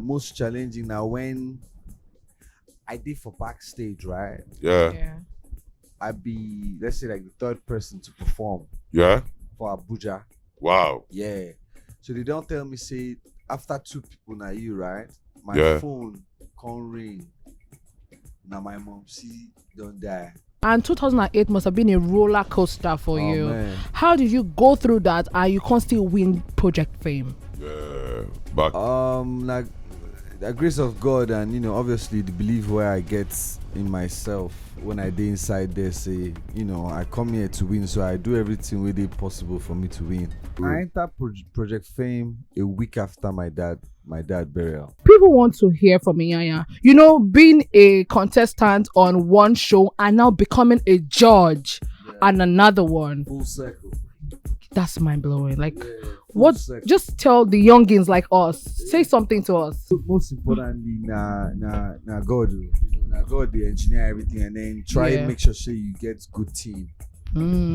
most challenging now when I did for backstage, right? Yeah. I be, let's say, like the third person to perform Yeah. for Abuja. Wow. Yeah. So they don't tell me, say, after 2 people now you, right? My Yeah. phone can't ring. Now my mom don't die. And 2008 must have been a roller coaster for you. Man. How did you go through that and you can't still win Project Fame? Yeah. But Like the grace of God and obviously the belief where I get in myself when I dey inside there say, I come here to win, so I do everything where they possible for me to win. I entered Project Fame a week after my dad burial. People want to hear from Iyanya. Being a contestant on one show and now becoming a judge on another one. Full circle. That's mind blowing. Like, Full what? circle. Just tell the youngins like us. Say something to us. Most importantly, na God, na God they engineer everything, and then try and make sure you get good team.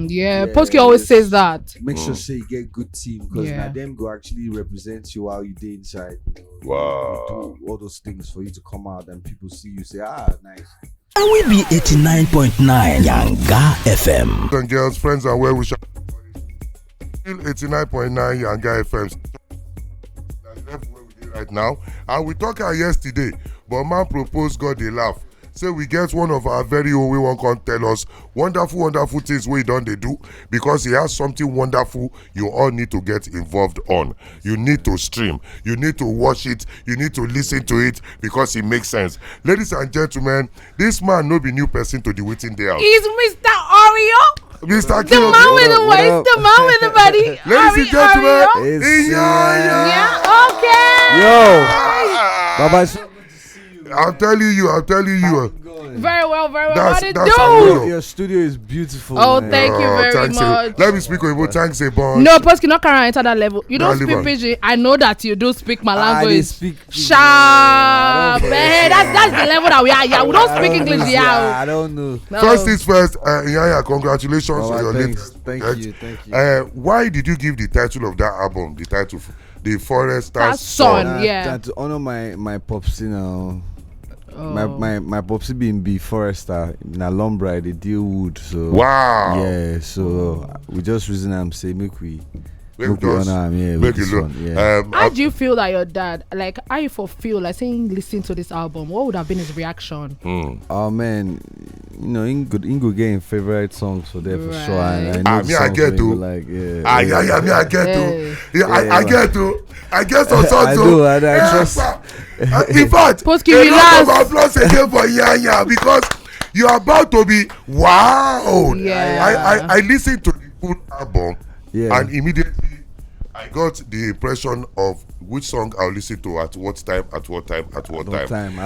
Yeah, Posky always says that. Make sure you get good team because now them go actually represent you while you dey inside. wow. Do all those things for you to come out and people see you say, nice. And we be 89.9 Yanga FM. And girls, friends, and well wishers. 89.9 Yanga FM. That's where we did right now. And we talked yesterday, but man proposed God they laugh. Say we get one of our very own, we won't come tell us wonderful things we done they do, because he has something wonderful you all need to get involved on. You need to stream, you need to watch it, you need to listen to it because it makes sense. Ladies and gentlemen, this man no be new person to the Wetin Dey House. He's Mr. Oreo. Mr. The man with the waist, the man with the body. Ladies and gentlemen, Oreo. Iyanya. Yeah, okay. Yo, Baba, I'm telling you. Very well. That's How to how do? we know. your studio is beautiful. Oh, man. thank you very thanks, much. Let me speak with you. Thanks a bunch. No, Posky, not can enter that level. You don't Nah, speak leave Pidgin. I know that you do speak my I dey language. speak Sharp. That's the level that we are. Yeah, we don't speak English. I Yeah. don't know. No. First things first, Iyanya, congratulations Baba, on your thanks. latest. Thank you. Why did you give the title of that album, the title, The Forester's That's Son? son. Yeah. To honor my popsy now. Oh. My popsy being be forester in Alumbra, they deal wood, so Wow. yeah, so we just reason I'm say make we Make honor him, yeah, make with it this look. one, yeah. How do you feel that your dad, like, how you feel like saying listen to this album? What would have been his reaction? Oh man, in go getting favorite songs for there for sure. And I know the me, I songs get wey to. go like, yeah. I get to. Yeah, I get to. I get some I songs. do, and I trust. In fact, Posky, a relax. lot of applause again for Iyanya because you are about to be wow. Yeah. I listened to the full album, Yeah. and immediately I got the impression of which song I'll listen to at what time. I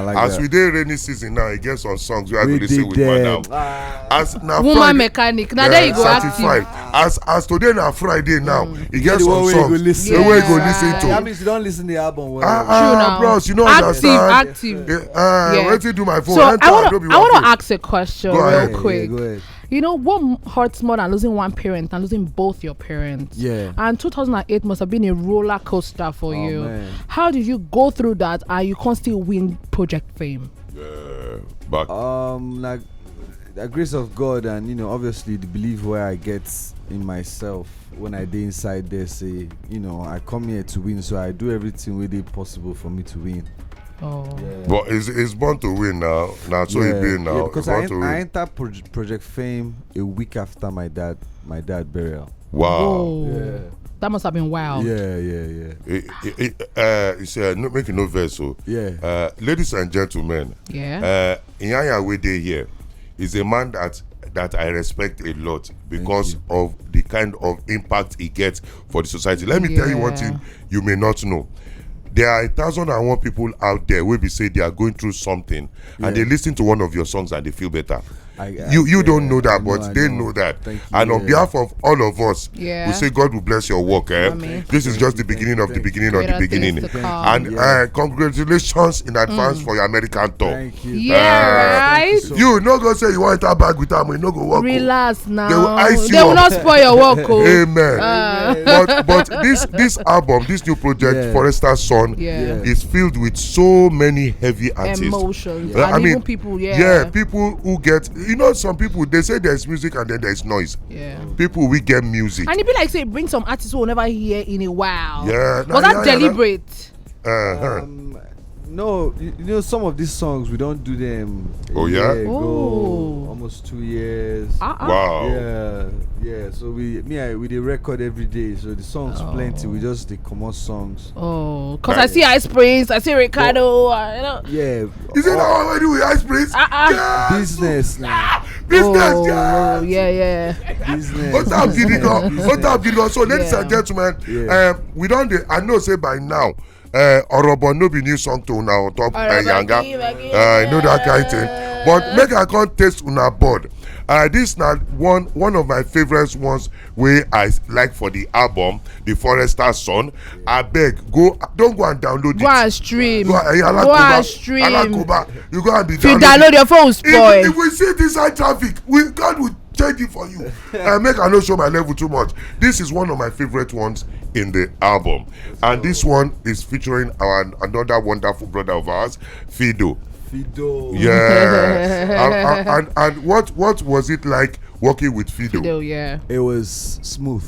like As that. we dey rainy season now, it gets some songs we have to We listen did with them. madam. As na Woman Friday, mechanic. Now there you go certified. active. As today na Friday now, it Yeah, gets the some one wey you go songs listen. the way you go Yeah. listen to. That means you don't listen to the album well. True now. Bros, you know Active. understand. Yeah. Wetin do my phone? So Enter, I no be want one to phone. ask a question Go real ahead. Yeah, quick. go ahead. What hurts more than losing one parent than losing both your parents? Yeah. And 2008 must have been a roller coaster for you. Man. How did you go through that and you can't still win Project Fame? But Like the grace of God and obviously the belief where I get in myself when I dey inside there say, I come here to win, so I do everything where they possible for me to win. Oh. but it's born to win now. Now so it be now. because It's born to I win. entered Project Fame a week after my dad burial. Wow. Whoa. That must have been wild. Yeah. You say no, make it no verse. So Yeah. ladies and gentlemen, Yeah. Iyanya we dey here is a man that I respect a lot because of the kind of impact he gets for the society. Let me tell you one Yeah. thing you may not know. There are 1,001 people out there where we say they are going through something and they listen to one of your songs and they feel better. You don't know that, I know, but I they know. know that. Thank you, And on behalf of all of us, Yeah. we say God will bless your work. Amen. This is just the Thank beginning you, of the thank you. beginning of the Greater beginning. things to come. And Yeah. congratulations in advance for your American tour. Thank you. Yeah, Thank you right? so You no go say you want to enter back with them, you no go work. Relax now. They will ice you They will up. not spoil your work, oh. Amen. But this album, this new project, Yeah. Forester's Son, Yeah. is filled with so many heavy artists. Emotions. Yeah. And I mean, even people, yeah. people who get, some people, they say there's music and then there's noise. Yeah. People, we get music. And it be like, say, bring some artists who will never hear in a while. Yeah. Was that deliberate? No, some of these songs we don't do them. Oh, a yeah? year ago, Oh. almost 2 years. Wow. Yeah. So we dey record every day. So the songs plenty. We just dey comot songs. Oh, because I see Ice Prince, I see Ricardo. Yeah. Is it how I do with Ice Prince? Yes! Business now. Business, Oh, yes! yeah. Business. What's up, Gidigo? Business. What's up, Gidigo? So, ladies Yeah. and gentlemen, Yeah. we don't. I know, say by now, Orobo no be new song to now on top Yanga. I know that kind of thing. But make I can't taste una board. This now one of my favorite ones where I like for the album, The Forester's Son. I beg, don't go and download Go it. and stream. Go and stream. Alakoba, you go and be If you downloading. download your phone, will spoil. If we see this high traffic, God will change it for you. Make I not show my level too much. This is one of my favorite ones in the album, and this one is featuring another wonderful brother of ours, Fido. Yeah. and what was it like working with Fido? Yeah. It was smooth.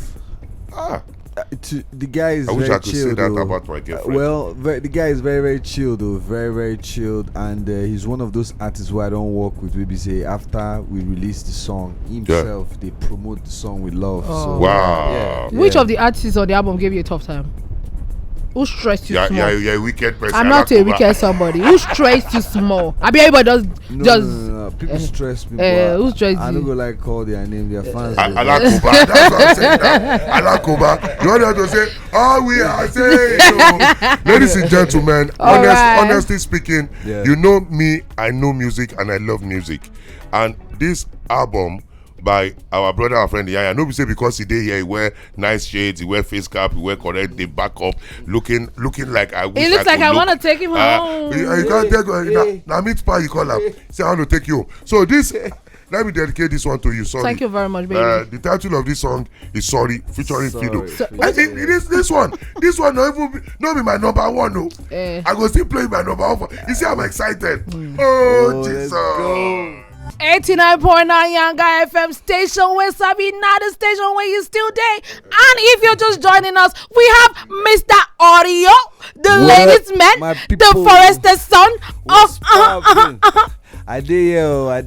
The guy is I wish very I could chill, say that though. about my girlfriend. The guy is very, very chill though, very, very chilled, and he's one of those artists who I don't work with. Maybe say after we release the song himself, they promote the song with love. So, Wow. yeah. Which of the artists on the album gave you a tough time? Who stressed you small? Yeah, wicked person. I'm not a wicked somebody. Who stressed you small? I mean, everybody does. No. People stress me. But who stress I you? don't go like call their name. Their fans. Alakoba, that's what I'm saying now. Alakoba, you want to say, all we are saying. Ladies and gentlemen, honestly speaking, you know me, I know music and I love music. And this album by our brother and friend Iyanya, no be say because he dey here, he wear nice shades, he wear face cap, he wear correct, they back up, looking like I wish. It looks like I want to take him home. You can't take now meet pa you call him. Say I want to take you home. So this, let me dedicate this one to you. Sorry. Thank you very much, baby. The title of this song is Sorry, featuring Fido. Sorry. I think this one not be my number one. No, I go still play my number one. You see, I'm excited. Oh, let's Jesus. go. 89.9 Yanga FM station where Sabi not the station where you still day. And if you're just joining us, we have Mr. Audio, the ladies man, my the people? Forester's Son What's of poppin'? I dey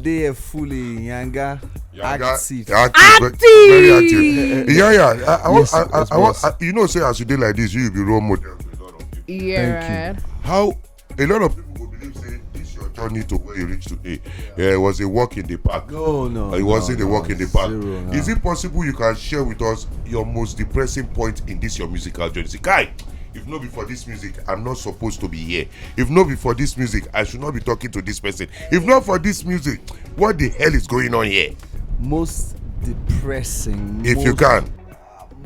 here fully Yanga. Active. Very active. Yeah. Yes, I want, you know, say as you did like this, you be role model to a lot of people. Yeah, right. How a lot of people will believe say this your journey to where you reach today. It was a walk in the park. No. It wasn't a walk in the park. Zero, no. Is it possible you can share with us your most depressing point in this your musical journey? Say, Kai, if not before this music, I'm not supposed to be here. If not before this music, I should not be talking to this person. If not for this music, what the hell is going on here? Most depressing. If you can.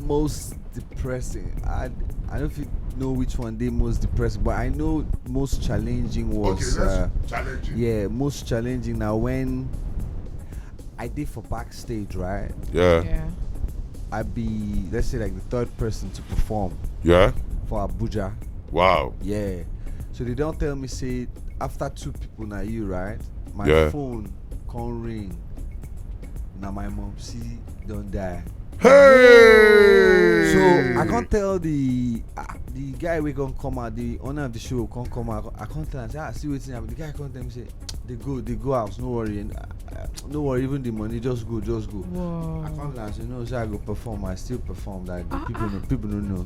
Most depressing. I don't know which one they most depressing, but I know most challenging was. Okay, let's challenge you. Yeah, most challenging now when I did for backstage, right? Yeah. I'd be, let's say, like the third person to perform Yeah. for Abuja. Wow. Yeah. So they don't tell me, say, after two people now you, right? My phone can't ring. Now my mom don't die. Hey! So I can't tell the guy we gonna come out, the owner of the show can't come out. I can't tell him, say, see what's happening. The guy can't tell me, say, they go out, no worry. And, no worry, even the money, just go. Whoa. I can't tell him, say, no, so I go perform. I still perform that day. People don't know.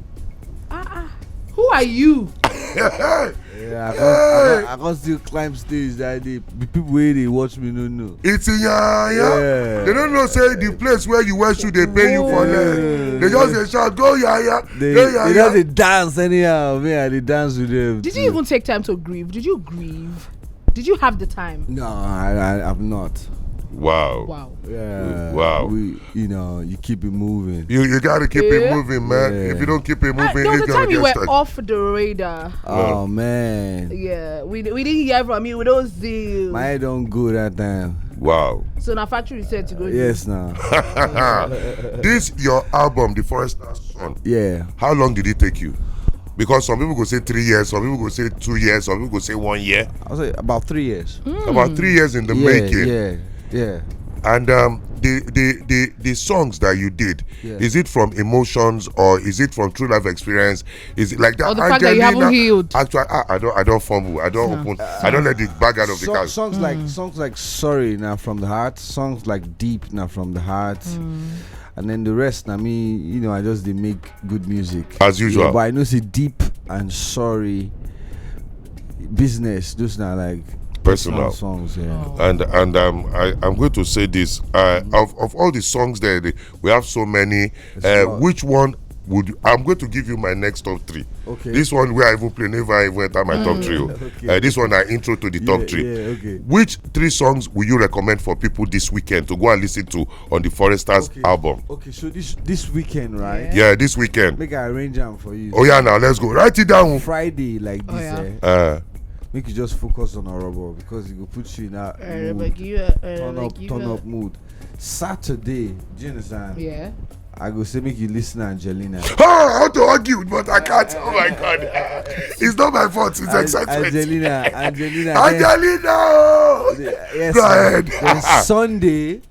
Who are you? Yeah, I can't still climb stage that day. The people where they watch me don't know. It's Iyanya. Yeah. They don't know say the place where you wear shoe they pay you for that. They just say shout go Iyanya. They Iyanya. just they dance anyhow. Me, I they dance with them. Did you even take time to grieve? Did you grieve? Did you have the time? No, I have not. Wow. Wow. Yeah. Wow. You keep it moving. You gotta keep it Yeah. moving, man. Yeah. If you don't keep it moving, There was it's a gonna time you get were stuck. off the radar. Oh man, Yeah, we didn't hear from you. We don't see you. my head don't go that time. Wow. So now factory said to go. Yes, now. This your album, The Forester's Son. Yeah. How long did it take you? Because some people go say 3 years, some people go say 2 years, some people go say 1 year. I was like about 3 years. About 3 years in the making. Yeah. And the songs that you did, Yeah. is it from emotions or is it from true life experience? Is it like that? Or the fact that you haven't healed. Actually, I don't fumble. I don't open. I don't let the bag out of the car. Songs like Sorry now from the heart. Songs like Deep now from the heart. And then the rest, I mean, I just they make good music As usual. Yeah, but I know say Deep and Sorry, Business, those now like Personal songs. Yeah. And I'm going to say this of all the songs there, we have so many. Which one I'm going to give you my next top 3. Okay. This one where I even play never even enter my top 3. Okay. This one I intro to the top 3. Yeah, okay. Which 3 songs will you recommend for people this weekend to go and listen to on the Forester's album? Okay, so this weekend, right? Yeah, this weekend. Make I arrange them for you. Oh yeah, now let's go. Write it down. Friday like this. yeah. Make you just focus on our rubber because it will put you in that mood. Turn up mood. Saturday, do you understand? Yeah. I go say make you listen to Angelina. Oh, I want to argue, but I can't. Oh my God, it's not my fault. It's excitement. Angelina. Yes, Go ahead. Then Sunday,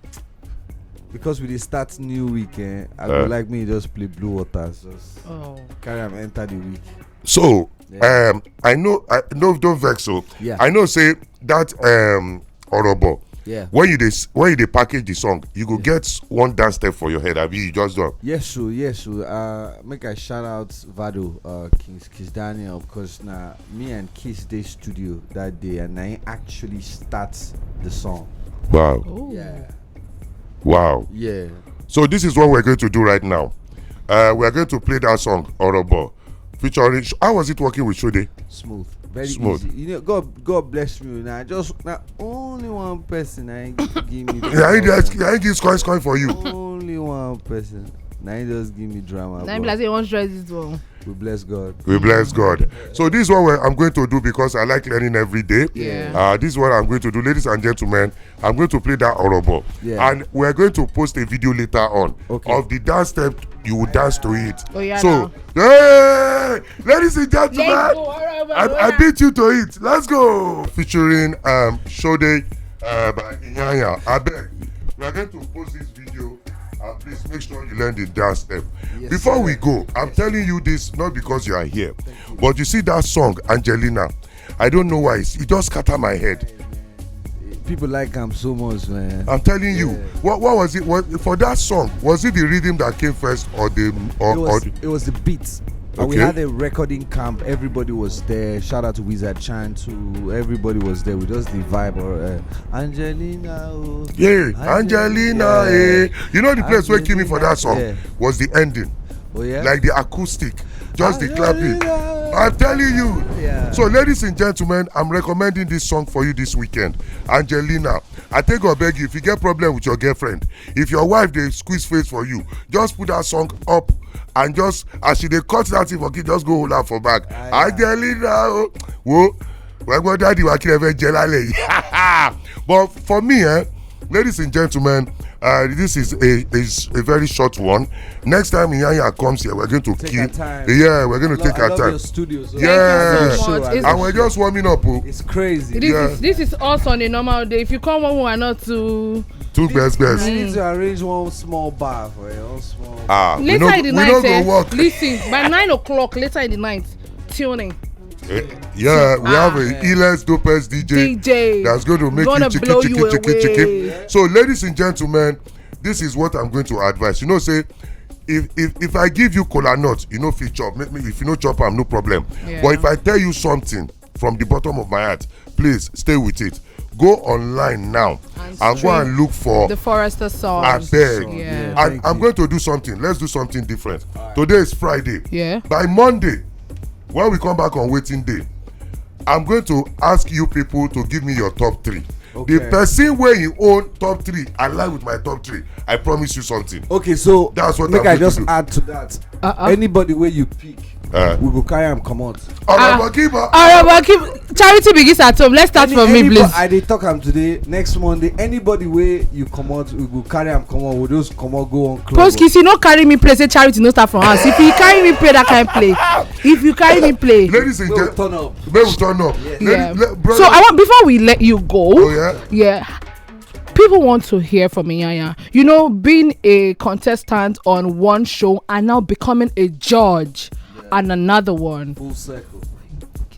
because we dey start new weekend, I go like me just play Blue Waters. Just carry am enter the week. So, I know, don't vex. So, Yeah. I know. Say that Orobo. Yeah. When you dey package the song, you go get one dance step for your head. Abi you just done. Yes, so. Make I shout out Vado, Kiss Daniel, because now me and Kiss dey studio that day, and I actually start the song. Wow. Oh. Yeah. Wow. Yeah. So this is what we're going to do right now. We're going to play that song Orobo, featuring. How was it working with Shode? Smooth. Very Smooth. easy. God bless me. Now only one person I give me. I give coin for you. Only one person. Now he just give me drama. Now be like say you want to try this one. We bless God. We bless God. So this is what I'm going to do because I like learning every day. Yeah. This is what I'm going to do, ladies and gentlemen. I'm going to play that Orobo, and we're going to post a video later on of the dance step. You will dance to it. Oh yeah. So, hey, ladies and gentlemen, I beat you to it. Let's go. Featuring Shode by Iyanya. I beg. We are going to post this video. Please make sure you learn the dance step. Yes, Before sir. we go, I'm telling you this not because you are here, but you see that song, Angelina. I don't know why. It just scatter my head. People like him so much, man. I'm telling you. What was it? For that song, was it the rhythm that came first or the It was the beat. And we Okay. had a recording camp. Everybody was there. Shout out to Wizard Chan too. Everybody was there. We just the vibe. Angelina. Oh. Yeah, Angelina. Yeah. You know the place where came me for that song Yeah. was the ending, Oh yeah. like the acoustic, just the clapping. Angelina. I'm telling you. Yeah. So, ladies and gentlemen, I'm recommending this song for you this weekend. Angelina. I take or beg you, if you get problem with your girlfriend, if your wife they squeeze face for you, just put that song up and just as she they cut that thing for kid, just go hold her for back. Angelina. Oh. Whoa. Well, go daddy wa kí lẹ fẹ́ jẹ lálẹ́ yìí. But for me, ladies and gentlemen, this is a very short one. Next time Iyanya comes here, we're going to Take keep. our time. Yeah, we're going to take our I love time. your studio, so Yeah. Thank you so much. Sure, And we're just warming up. Oh. it's crazy. This is us on a normal day. If you come home, we are not too. Two best. I need to arrange one small bar for you. One small. Later in the night, we don't go work. listen. By 9 o'clock later in the night, tuning. Yeah, we have a illest dopest DJ that's going to make Gonna you blow you away. chicken. So, ladies and gentlemen, this is what I'm going to advise. You know, say if I give you cola nut, you know, fit chop. If you know chop, I'm no problem. Yeah. But if I tell you something from the bottom of my heart, please stay with it. Go online now and go and look for the Forester song. I beg. Yeah. And I'm going to do something. Let's do something different. Today is Friday. Yeah. By Monday, when we come back on Wetin Day, I'm going to ask you people to give me your top 3. Okay. The person where you own top 3 align with my top 3. I promise you something. Okay, so That's what make I'm I going to just do. add to that. Anybody where you pick, we go carry am comot. Charity begins at home. Let's start from me, please. I dey talk am today. Next Monday, anybody where you comot, we go carry am comot. We just comot go on club. Post kiss, you no carry me play. Say Charity no start from house. If you carry me play, that kind of play. If you carry me play, Ladies and We'll gentlemen, turn up. we'll turn up. yeah. Brother. So I want before we let you go. Oh yeah. Yeah. People want to hear from Iyanya. You know, being a contestant on one show and now becoming a judge on another one. Full circle.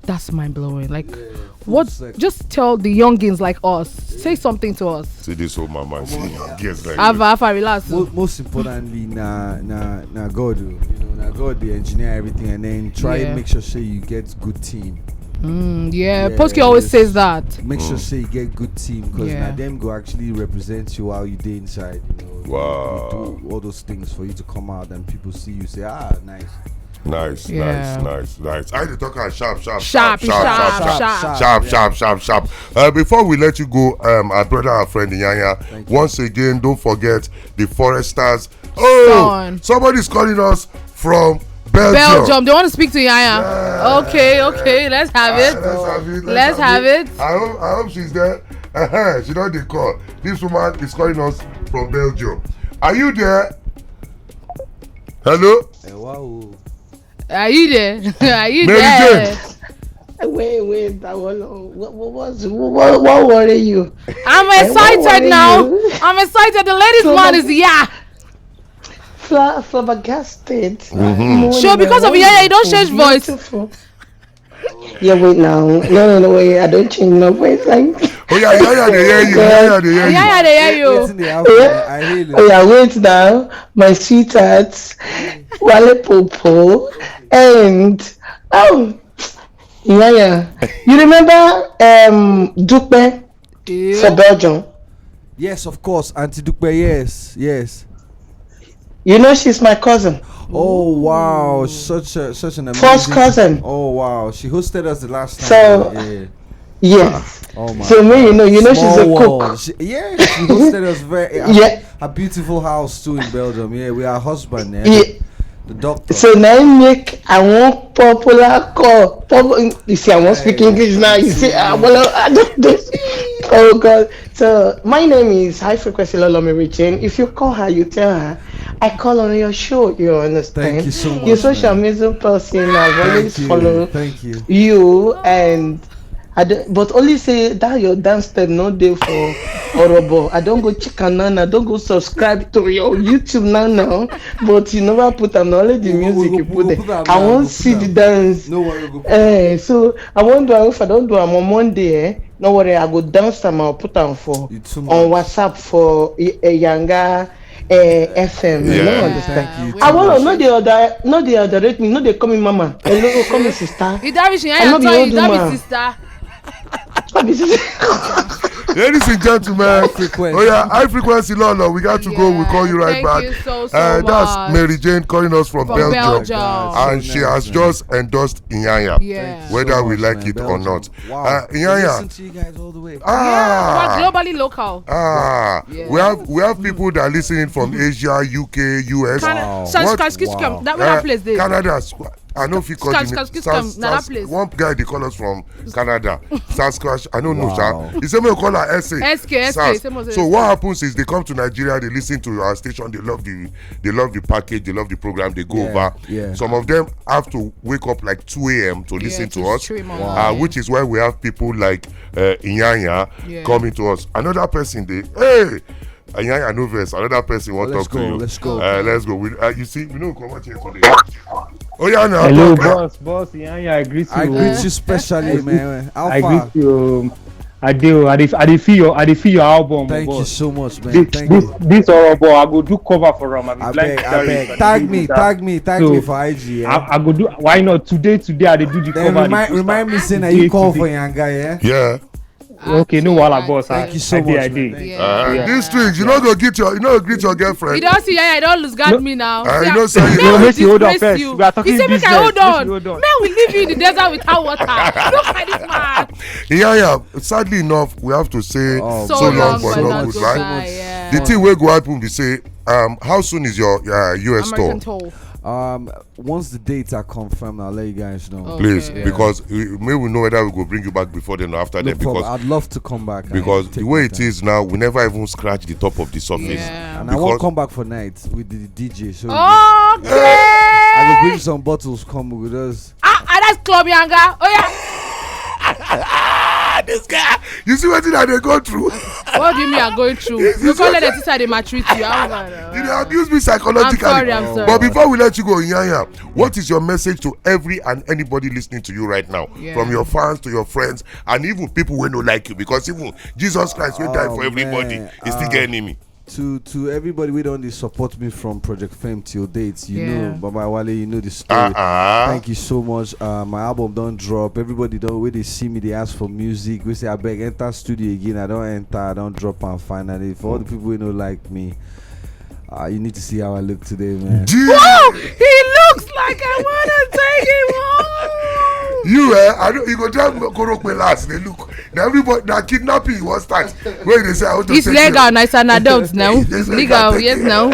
That's mind blowing. Like, Full what? circle. Just tell the youngins like us. Say something to us. See this old mama. Yes, like Ava, relax. Most importantly, na God, you know, na God the engineer everything, and then try Yeah. and make sure say you get good team. Yeah, Posky always yes. says that. Make sure say you get good team, because Yeah. now them go actually represent you while you dey inside. You know, Wow. we do all those things for you to come out and people see you say, nice. nice. I dey talk am sharp. Sharp. Before we let you go, our brother, our friend Iyanya, once again, don't forget the Foresters. Oh, Son. somebody's calling us from Belgium. They want to speak to Iyanya. Okay, let's have it. Let's have it. I hope she's there. She don't dey call. This woman is calling us from Belgium. Are you there? Hello? Wow. Are you there? Are you Mary there? Jane. Wait, what worry you? I'm what excited worry now. you? I'm excited. The ladies man is here. Flabbergasted. Sure, because of Iyanya, you don't change voice. Beautiful. Yeah, wait now. No, wait. I don't change my voice. Oh yeah, they hear you. Iyanya, they hear you. Iyanya, they hear you. Wetin dey happen? I hear you. Oh yeah, wait now. My sweetheart, Wale Popo, and Iyanya. You remember Dupe for Belgium? Yes, of course, Auntie Dupe. Yes. You know she's my cousin. Oh wow, such an amazing First cousin. Oh wow, she hosted us the last time. So- Yes. Oh my. So me, you know she's a Small cook. world. She hosted us very. Yeah. A beautiful house too in Belgium. Yeah, we are husband. Yeah. The doctor. So now make I want popular call. You see, I won't speak English now. You see, I don't do. Oh God. So my name is High Frequency Lolomi Richin. If you call her, you tell her I call on your show. You understand? Thank you so much. You're such man. an amazing person. I've always Thank you. followed Thank you. you, and but only say that your dance step no dey for Orobo. I don't go check and I don't go subscribe to your YouTube now. But you never put on only the music you put there. I won't see the dance. No worry, go. So I wonder if I don't do am on Monday. No worry, I go dance them. I'll put them for You too on much. WhatsApp for a younger FM. You Yeah. don't understand. Thank you. I want to know the other rate me. No, they call me mama. Hello, call me sister. You don't be I'm not the old Iyanya, woman. sister. Ladies and gentlemen, Frequency. oh yeah, High Frequency Lolo, we got to go. We'll call you right Thank back. you so That's much. Mary Jane calling us from From Belgium. Belgium. And she has just endorsed Iyanya, Yeah. whether So we much, like man, it or Belgium. not. Wow. Iyanya, Listen to you guys all the way. We're ah, globally local. we have people that are listening from Asia, UK, US. Wow. Excuse Wow. me. That place there. Canada. I know if you call Excuse me. Now that place. one guy they call us from Canada. Sasquatch. I don't know, Wow. sir. He said we call her SA. SK. Sas. Same as So SK. what happens is they come to Nigeria, they listen to our station, they love the package, they love the program, they go Yeah, over. yeah. Some of them have to wake up like 2 a.m. to listen to us. Which is why we have people like Iyanya Yeah. coming to us. Another person hey. Iyanya Noves, another person want to Let's talk to go, you. let's go. Let's go. You see, we don't come out here today. Oh yeah, now. Hello, boss. Iyanya, I greet you. I greet you specially, man. How I far? greet you. I dey feel your album. Thank you boss. so much, man. Thank you. This Orobo, I go do cover for him. I beg. Tag me So, for IG. Yeah. I go do. Why not today? I dey do the Then cover. remind me saying that you call for Yanga, yeah. Yeah. Okay, no wahala, boss. Thank you so much, I man. did. Thank you. Yeah. These strings, you know, greet your girlfriend. You don't see Iyanya, you don't lose guard me now. You know, say Men you will make you hold on disgrace first. you. We are talking He said, make I business. hold Make on. you hold on. Men will leave you in the desert without water. Look at this man. Iyanya, sadly enough, we have to say so long but not good, right? Yeah. The thing wey go happen be say, how soon is your US American tour? tour. Once the dates are confirmed, I'll let you guys know. Okay. Please, Yeah. because may we know whether we go bring you back before then or after No then. problem. Because I'd love to come back. because the way it is now, we never even scratch the top of the surface. Yeah. And I won't Because come back for night with the DJ. So Okay. I will bring some bottles. Come with us. That's Club Yanga. Oh yeah. this guy, you see what they go through? What do you mean I'm going through? You can't let the teacher they maltreat you. They abuse me psychologically. I'm sorry. But before we let you go, Iyanya, what is your message to every and anybody listening to you right now? Yeah. From your fans to your friends and even people who don't like you, because even Jesus Christ will die for everybody. Man. He still get enemy. To everybody we don't support me from Project Fame till dates, you Yeah. know, Baba Wale, you know the story. Uh-uh. Thank you so much. My album don't drop. Everybody don't when they see me, they ask for music. We say I beg enter studio again. I don't enter. I don't drop. And finally, for all the people who don't like me, you need to see how I look today, man. Whoa! He looks like I wanna take him home. I don't. You go tell Korokwe last. They look. Now everybody, now kidnapping you want start. Where they say I want to It's take legal you. now. It's an adult now. Yes, Legal, yes now.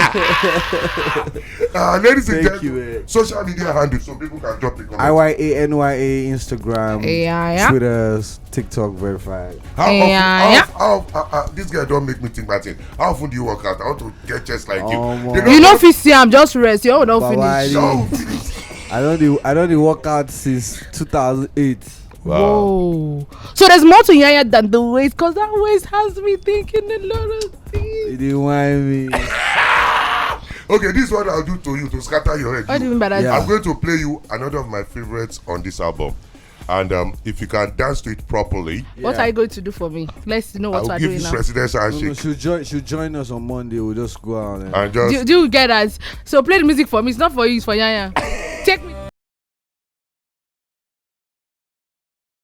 Ladies and Thank you, gentlemen, man. social media handles so people can drop the comments. IYANYA Instagram, Yeah. Twitter, TikTok verified. How Yeah. often, this guy don't make me think about it. How often do you work out? I want to get chest like you. Man. They You don't- know, if I'm just rest. You don't Bye-bye. finish. No. I don't work out since 2008. Wow. Whoa. So there's more to Iyanya than the waist, because that waist has me thinking a lot of things. You didn't want me. Okay, this is what I'll do to you to scatter your head. What do you mean by that? Yeah. I'm going to play you another of my favorites on this album. And if you can dance to it properly, What are you going to do for me? Let's know what I'll we're give doing you now. presidential No, handshake. she'll join us on Monday. We'll just go out and And just Do you get us? So play the music for me. It's not for you, it's for Iyanya. Take me.